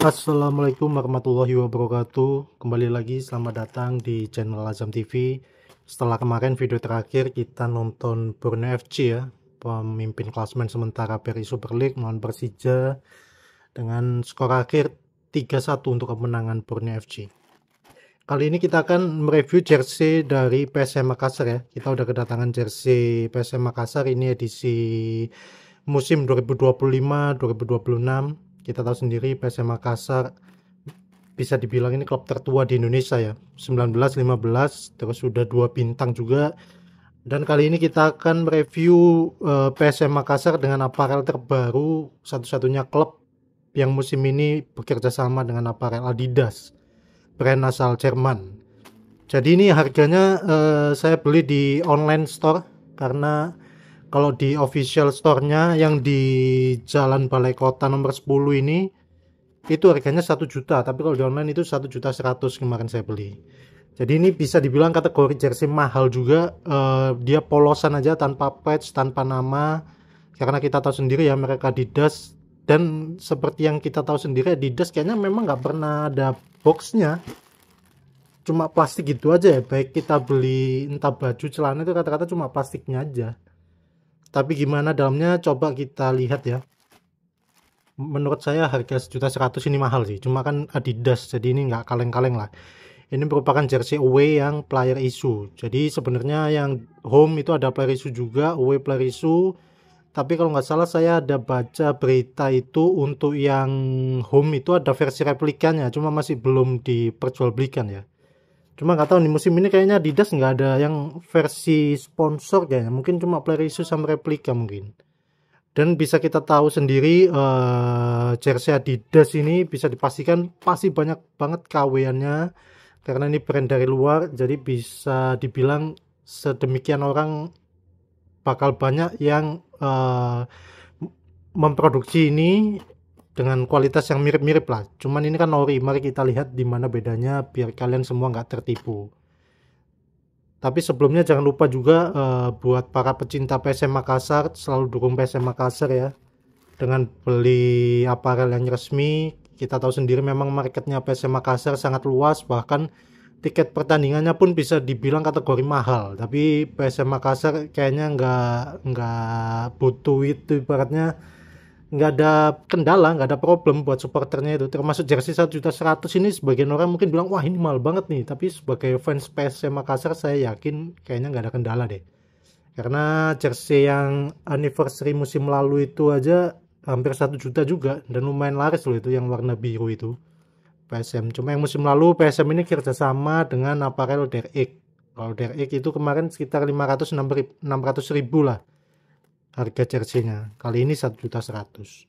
Assalamualaikum warahmatullahi wabarakatuh. Kembali lagi, selamat datang di channel Azam TV. Setelah kemarin video terakhir kita nonton Borneo FC ya, pemimpin klasemen sementara Peri Super League melawan Persija dengan skor akhir 3-1 untuk kemenangan Borneo FC. Kali ini kita akan mereview jersey dari PSM Makassar ya. Kita udah kedatangan jersey PSM Makassar, ini edisi musim 2025-2026. Kita tahu sendiri PSM Makassar bisa dibilang ini klub tertua di Indonesia ya, 1915, terus sudah 2 bintang juga. Dan kali ini kita akan mereview PSM Makassar dengan aparel terbaru, satu-satunya klub yang musim ini bekerja sama dengan aparel Adidas, brand asal Jerman. Jadi ini harganya saya beli di online store, karena kalau di official store-nya yang di Jalan Balai Kota nomor 10 ini itu harganya 1 juta, tapi kalau di online itu 1.100.000 kemarin saya beli. Jadi ini bisa dibilang kategori jersey mahal juga. Dia polosan aja, tanpa patch, tanpa nama, karena kita tahu sendiri ya mereka Adidas. Dan seperti yang kita tahu sendiri, Adidas kayaknya memang nggak pernah ada boxnya, cuma plastik gitu aja ya. Baik kita beli entah baju, celana, itu kata-kata cuma plastiknya aja. Tapi gimana dalamnya coba kita lihat ya. Menurut saya harga 1.100.000 ini mahal sih, cuma kan Adidas jadi ini nggak kaleng-kaleng lah. Ini merupakan jersey away yang player issue. Jadi sebenarnya yang home itu ada player issue juga, away player issue. Tapi kalau nggak salah saya ada baca berita itu untuk yang home itu ada versi replikanya, cuma masih belum diperjualbelikan ya. Cuma nggak tahu nih, musim ini kayaknya Adidas nggak ada yang versi sponsor kayaknya, mungkin cuma player issue sama replika mungkin. Dan bisa kita tahu sendiri jersey Adidas ini bisa dipastikan pasti banyak banget KW-annya, karena ini brand dari luar, jadi bisa dibilang sedemikian orang bakal banyak yang memproduksi ini dengan kualitas yang mirip-mirip lah. Cuman ini kan ori, mari kita lihat di mana bedanya biar kalian semua nggak tertipu. Tapi sebelumnya jangan lupa juga buat para pecinta PSM Makassar, selalu dukung PSM Makassar ya, dengan beli aparel yang resmi. Kita tahu sendiri memang marketnya PSM Makassar sangat luas, bahkan tiket pertandingannya pun bisa dibilang kategori mahal. Tapi PSM Makassar kayaknya nggak butuh itu, ibaratnya nggak ada kendala, nggak ada problem buat supporternya itu. Termasuk jersey 1.100.000 ini sebagian orang mungkin bilang wah ini mahal banget nih, tapi sebagai fans PSM Makassar saya yakin kayaknya nggak ada kendala deh, karena jersey yang anniversary musim lalu itu aja hampir 1 juta juga, dan lumayan laris loh itu yang warna biru itu PSM. Cuma yang musim lalu PSM ini kerjasama dengan aparel DRX. Kalau DRX itu kemarin sekitar 500-600.000 lah harga jersey-nya, kali ini 1.100.000.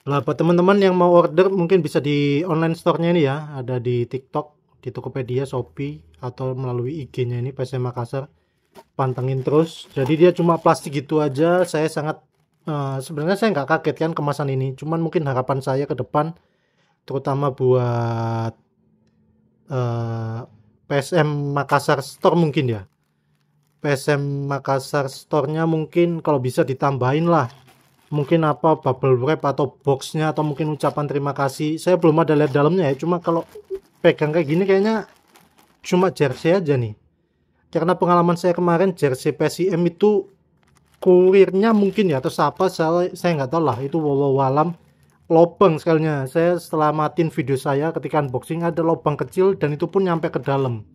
Lah buat teman-teman yang mau order mungkin bisa di online store-nya ini ya, ada di TikTok, di Tokopedia, Shopee, atau melalui IG-nya ini PSM Makassar. Pantengin terus. Jadi dia cuma plastik gitu aja. Saya sangat sebenarnya saya nggak kaget kan kemasan ini, cuman mungkin harapan saya ke depan, terutama buat PSM Makassar Store mungkin ya, PSM Makassar Store-nya mungkin kalau bisa ditambahin lah, mungkin apa bubble wrap atau boxnya, atau mungkin ucapan terima kasih. Saya belum ada lihat dalamnya ya, cuma kalau pegang kayak gini kayaknya cuma jersey aja nih, karena pengalaman saya kemarin jersey PSM itu kurirnya mungkin ya atau siapa, saya nggak tahu lah, itu wallahu alam, lobang sekalinya. Saya setelah matiin video saya ketika unboxing ada lobang kecil dan itu pun nyampe ke dalam.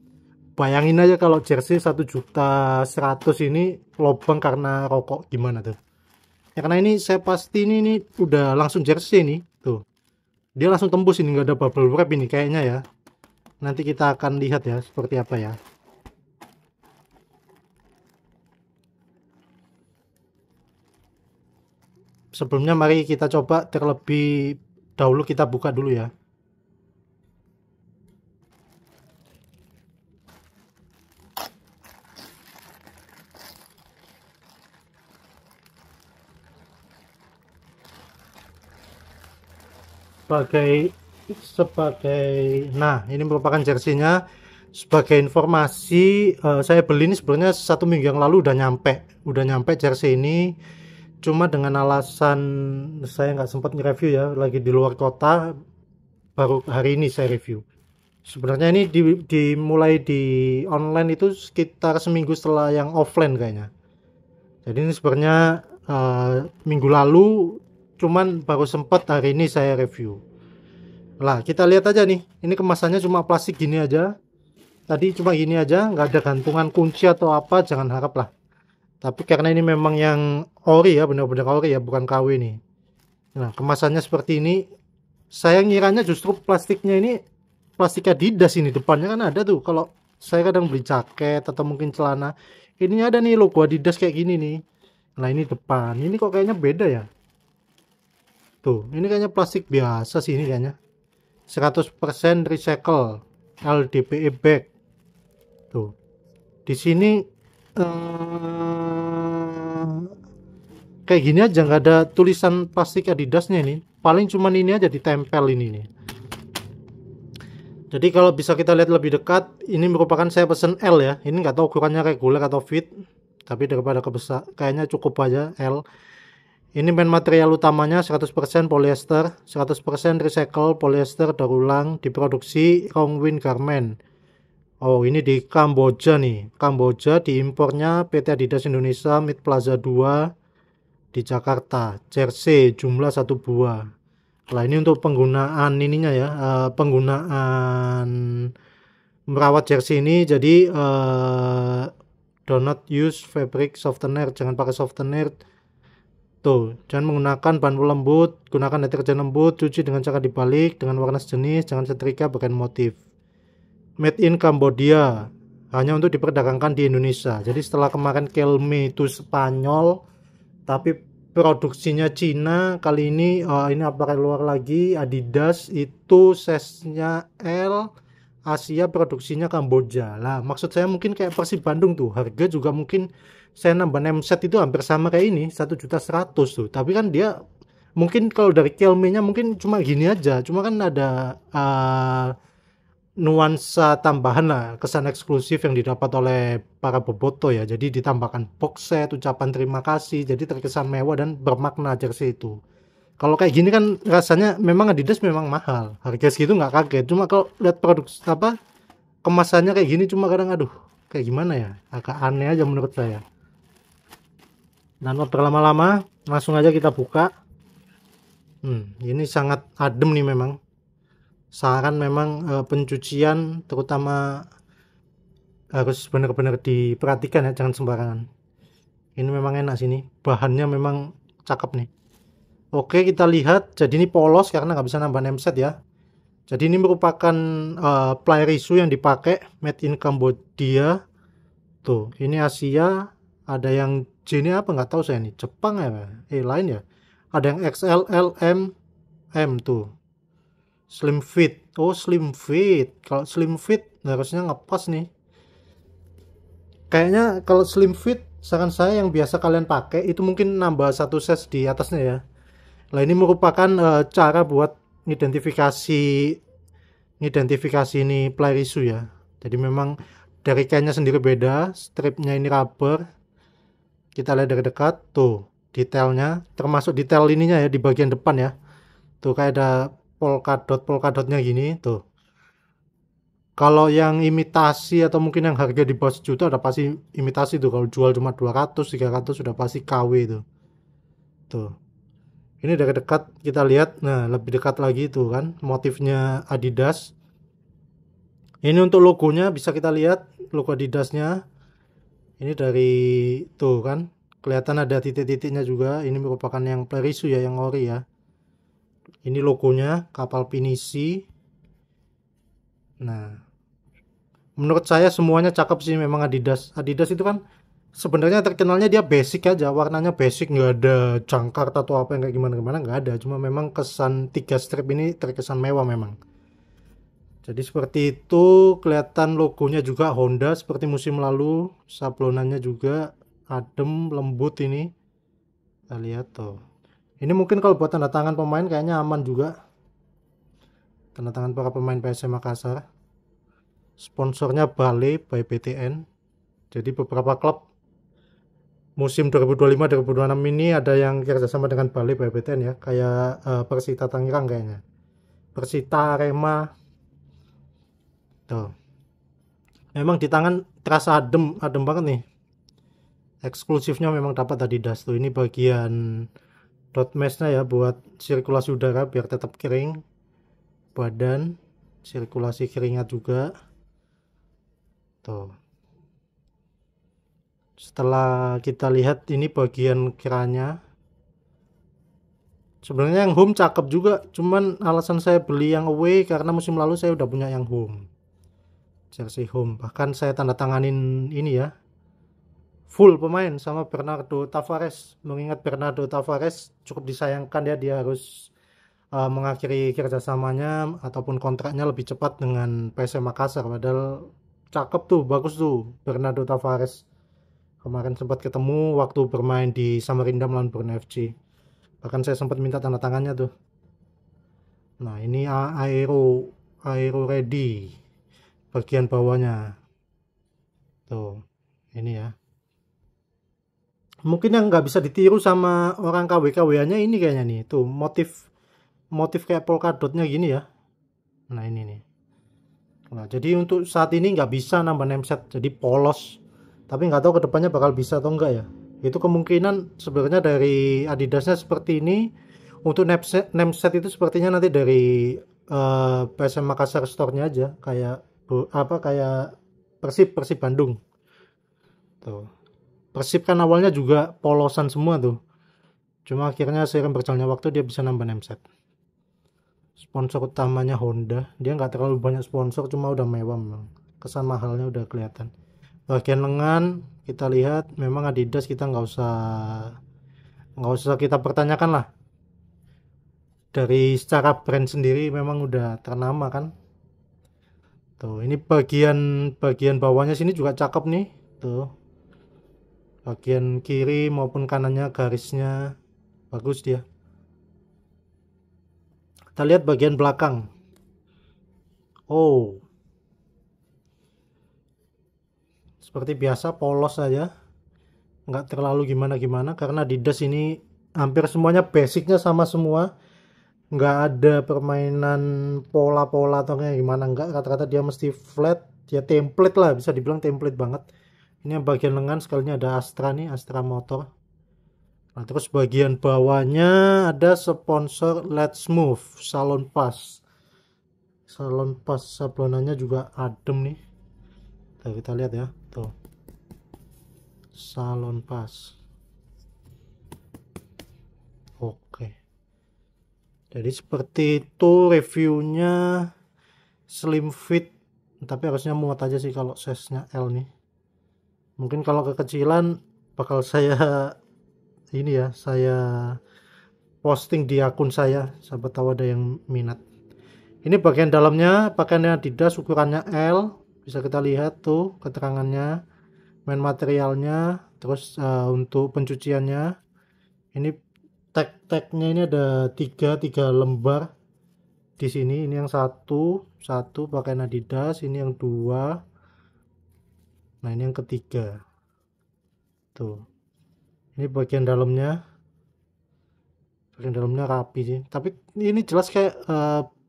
Bayangin aja kalau jersey 1.100.000 ini lobang karena rokok, gimana tuh ya. Karena ini saya pasti ini udah langsung jersey nih tuh, dia langsung tembus ini, nggak ada bubble wrap ini kayaknya ya. Nanti kita akan lihat ya seperti apa ya. Sebelumnya mari kita coba terlebih dahulu, kita buka dulu ya. Nah ini merupakan jerseynya. Sebagai informasi, saya beli ini sebenarnya 1 minggu yang lalu udah nyampe jersey ini. cuma dengan alasan saya nggak sempat nge-review ya, lagi di luar kota, baru hari ini saya review. Sebenarnya ini dimulai di online itu sekitar seminggu setelah yang offline kayaknya. Jadi ini sebenarnya minggu lalu, cuman baru sempat hari ini saya review. Lah kita lihat aja nih, ini kemasannya cuma plastik gini aja. Tadi cuma gini aja, nggak ada gantungan kunci atau apa, jangan harap lah. Tapi karena ini memang yang ori ya, benar-benar ori ya, bukan KW nih. Nah kemasannya seperti ini. Saya ngiranya justru plastiknya ini plastik Adidas, ini depannya kan ada tuh. Kalau saya kadang beli jaket atau mungkin celana, ini ada nih logo Adidas kayak gini nih. Nah ini depan, ini kok kayaknya beda ya. Tuh ini kayaknya plastik biasa sih ini kayaknya. 100% recycle, LDPE bag. Tuh di sini kayak gini aja, nggak ada tulisan plastik Adidasnya ini. Paling cuman ini aja ditempel ini nih. Jadi kalau bisa kita lihat lebih dekat, ini merupakan saya pesen L ya. Ini nggak tahu ukurannya reguler atau fit, tapi daripada kebesar, kayaknya cukup aja L. Ini main material utamanya 100% polyester, 100% recycle polyester daur ulang, diproduksi Rongwin Garment. Oh ini di Kamboja nih, Kamboja, diimpornya PT Adidas Indonesia Mid Plaza 2 di Jakarta, jersey jumlah 1 buah. Lah ini untuk penggunaan ininya ya, penggunaan merawat jersey ini. Jadi do not use fabric softener, jangan pakai softener. Tuh, jangan menggunakan bahan pelembut, gunakan deterjen lembut, cuci dengan cara dibalik dengan warna sejenis, jangan setrika bagian motif. Made in Cambodia, hanya untuk diperdagangkan di Indonesia. Jadi setelah kemarin Kelme itu Spanyol, tapi produksinya Cina, kali ini apa keluar lagi Adidas itu size-nya L, Asia produksinya Kamboja. Lah maksud saya mungkin kayak Persib Bandung tuh, harga juga mungkin saya nambah name set itu hampir sama kayak ini, 1.100.000 tuh. Tapi kan dia mungkin kalau dari Kelme-nya mungkin cuma gini aja, cuma kan ada nuansa tambahan lah, kesan eksklusif yang didapat oleh para boboto ya. Jadi ditambahkan box set, ucapan terima kasih, jadi terkesan mewah dan bermakna jersey itu. Kalau kayak gini kan rasanya memang Adidas memang mahal, harga segitu nggak kaget. Cuma kalau lihat produk apa kemasannya kayak gini, cuma kadang aduh kayak gimana ya, agak aneh aja menurut saya. Dan berlama-lama langsung aja kita buka. Ini sangat adem nih memang. Saran memang pencucian terutama harus benar-benar diperhatikan ya, jangan sembarangan. Ini memang enak sini, bahannya memang cakep nih. Oke kita lihat, jadi ini polos karena nggak bisa nambah name set ya. Jadi ini merupakan ply risu yang dipakai, made in Cambodia. Tuh ini Asia, ada yang jenis apa nggak tahu saya nih, Jepang ya, lain ya. Ada yang XL, L, M tuh. Slim fit, oh slim fit. Kalau slim fit harusnya ngepas nih. Kayaknya kalau slim fit, saran saya yang biasa kalian pakai itu mungkin nambah satu size di atasnya ya. Lah ini merupakan cara buat identifikasi ini ply risu ya. Jadi memang dari kainnya sendiri beda, stripnya ini rubber. Kita lihat dari dekat, tuh detailnya, termasuk detail ininya ya di bagian depan ya. Tuh kayak ada polkadotnya gini tuh. Kalau yang imitasi atau mungkin yang harga di bawah sejuta udah pasti imitasi tuh. Kalau jual cuma 200 300 sudah pasti KW tuh. Tuh. Ini dari dekat kita lihat, nah lebih dekat lagi tuh kan motifnya Adidas. Ini untuk logonya bisa kita lihat logo Adidasnya. Ini dari tuh kan kelihatan ada titik-titiknya juga. Ini merupakan yang Plerisu ya, yang ori ya. Ini logonya kapal pinisi. Nah, menurut saya semuanya cakep sih memang Adidas. Adidas itu kan sebenarnya terkenalnya dia basic aja, warnanya basic, nggak ada jangkar atau apa yang kayak gimana-gimana, nggak ada. Cuma memang kesan 3 strip ini terkesan mewah memang. Jadi seperti itu, kelihatan logonya juga Honda seperti musim lalu, sablonannya juga adem, lembut ini. Kita lihat tuh. Ini mungkin kalau buat tanda tangan pemain kayaknya aman juga. Tanda tangan para pemain PSM Makassar. Sponsornya Bale by BTN. Jadi beberapa klub musim 2025-2026 ini ada yang kerjasama dengan Bali BBTN ya, kayak Persita Tangerang kayaknya, Persita Arema tuh. Memang di tangan terasa adem banget nih. Eksklusifnya memang dapat Adidas tuh. Ini bagian dot meshnya ya buat sirkulasi udara biar tetap kering badan, sirkulasi keringat juga tuh. Setelah kita lihat ini bagian kiranya, sebenarnya yang home cakep juga, cuman alasan saya beli yang away karena musim lalu saya udah punya yang home, jersey home. Bahkan saya tanda tanganin ini ya, full pemain sama Bernardo Tavares. Mengingat Bernardo Tavares cukup disayangkan ya, dia harus mengakhiri kerjasamanya ataupun kontraknya lebih cepat dengan PSM Makassar. Padahal cakep tuh, bagus tuh Bernardo Tavares. Kemarin sempat ketemu waktu bermain di Samarinda melawan Borneo FC. Bahkan saya sempat minta tanda tangannya tuh. Nah ini Aero Ready bagian bawahnya tuh, ini ya. Mungkin yang nggak bisa ditiru sama orang KW-KW nya ini kayaknya nih tuh, motif kayak polkadotnya gini ya. Nah ini nih. Nah jadi untuk saat ini nggak bisa nambah nameset, jadi polos. Tapi nggak tahu kedepannya bakal bisa atau enggak ya. Itu kemungkinan sebenarnya dari Adidasnya seperti ini. Untuk nameset itu sepertinya nanti dari PSM Makassar store-nya aja, kayak kayak Persib Bandung tuh. Persib kan awalnya juga polosan semua tuh, cuma akhirnya seiring berjalannya waktu dia bisa nambah nameset. Sponsor utamanya Honda, dia nggak terlalu banyak sponsor, cuma udah mewah memang, kesan mahalnya udah kelihatan. Bagian lengan kita lihat memang Adidas, kita nggak usah kita pertanyakan lah, dari secara brand sendiri memang udah ternama kan tuh. Ini bagian bawahnya sini juga cakep nih tuh, bagian kiri maupun kanannya garisnya bagus dia. Kita lihat bagian belakang. Oh, seperti biasa polos saja, nggak terlalu gimana-gimana karena Adidas ini hampir semuanya basicnya sama semua, nggak ada permainan pola-pola atau kayak gimana, nggak, rata-rata dia mesti flat, dia template lah, bisa dibilang template banget. Ini yang bagian lengan sekalinya ada Astra nih, Astra Motor. Nah, terus bagian bawahnya ada sponsor Let's Move, Salon Pass sablonannya juga adem nih. Tuh, kita lihat ya tuh, Salon Pass. Oke, jadi seperti itu reviewnya, slim fit, tapi harusnya muat aja sih kalau size nya L nih. Mungkin kalau kekecilan bakal saya ini ya, saya posting di akun saya, siapa tahu ada yang minat. Ini bagian dalamnya pakaiannya Adidas, ukurannya L, bisa kita lihat tuh keterangannya, main materialnya, terus untuk pencuciannya ini tag-tagnya ini ada tiga lembar di sini. Ini yang satu pakaian Adidas, ini yang dua, nah ini yang ketiga tuh. Ini bagian dalamnya rapi sih, tapi ini jelas kayak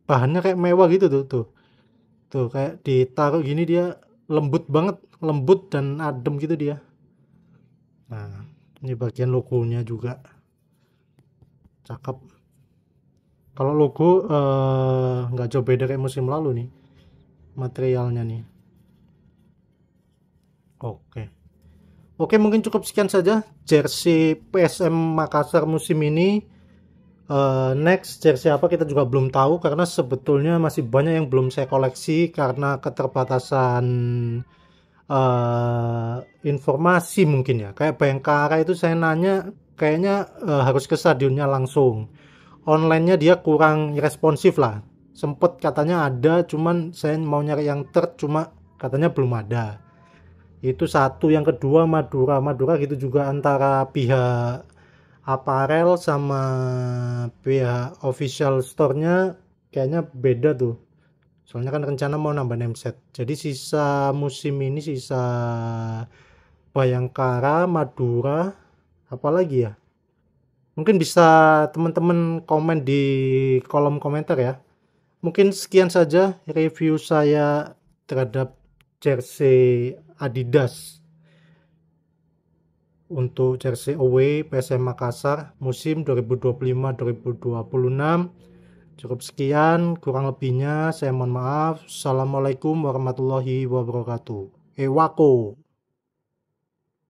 bahannya kayak mewah gitu tuh kayak ditaruh gini dia lembut banget, lembut dan adem gitu dia. Nah ini bagian logonya juga cakep. Kalau logo nggak jauh beda kayak musim lalu nih materialnya nih. Oke, mungkin cukup sekian saja jersey PSM Makassar musim ini. Next jersey apa kita juga belum tahu karena sebetulnya masih banyak yang belum saya koleksi karena keterbatasan informasi mungkin ya. Kayak Bayangkara itu saya nanya kayaknya harus ke stadionnya langsung. Online-nya dia kurang responsif lah. Sempet katanya ada, cuman saya mau nyari yang cuma katanya belum ada. Itu satu. Yang kedua Madura gitu juga, antara pihak apparel sama pihak official store-nya kayaknya beda tuh. Soalnya kan rencana mau nambah nameset. Jadi sisa musim ini sisa Bayangkara, Madura, Apalagi ya? Mungkin bisa teman-teman komen di kolom komentar ya. Mungkin sekian saja review saya terhadap jersey Adidas untuk jersey away PSM Makassar musim 2025-2026. Cukup sekian, kurang lebihnya saya mohon maaf. Assalamualaikum warahmatullahi wabarakatuh. Wako.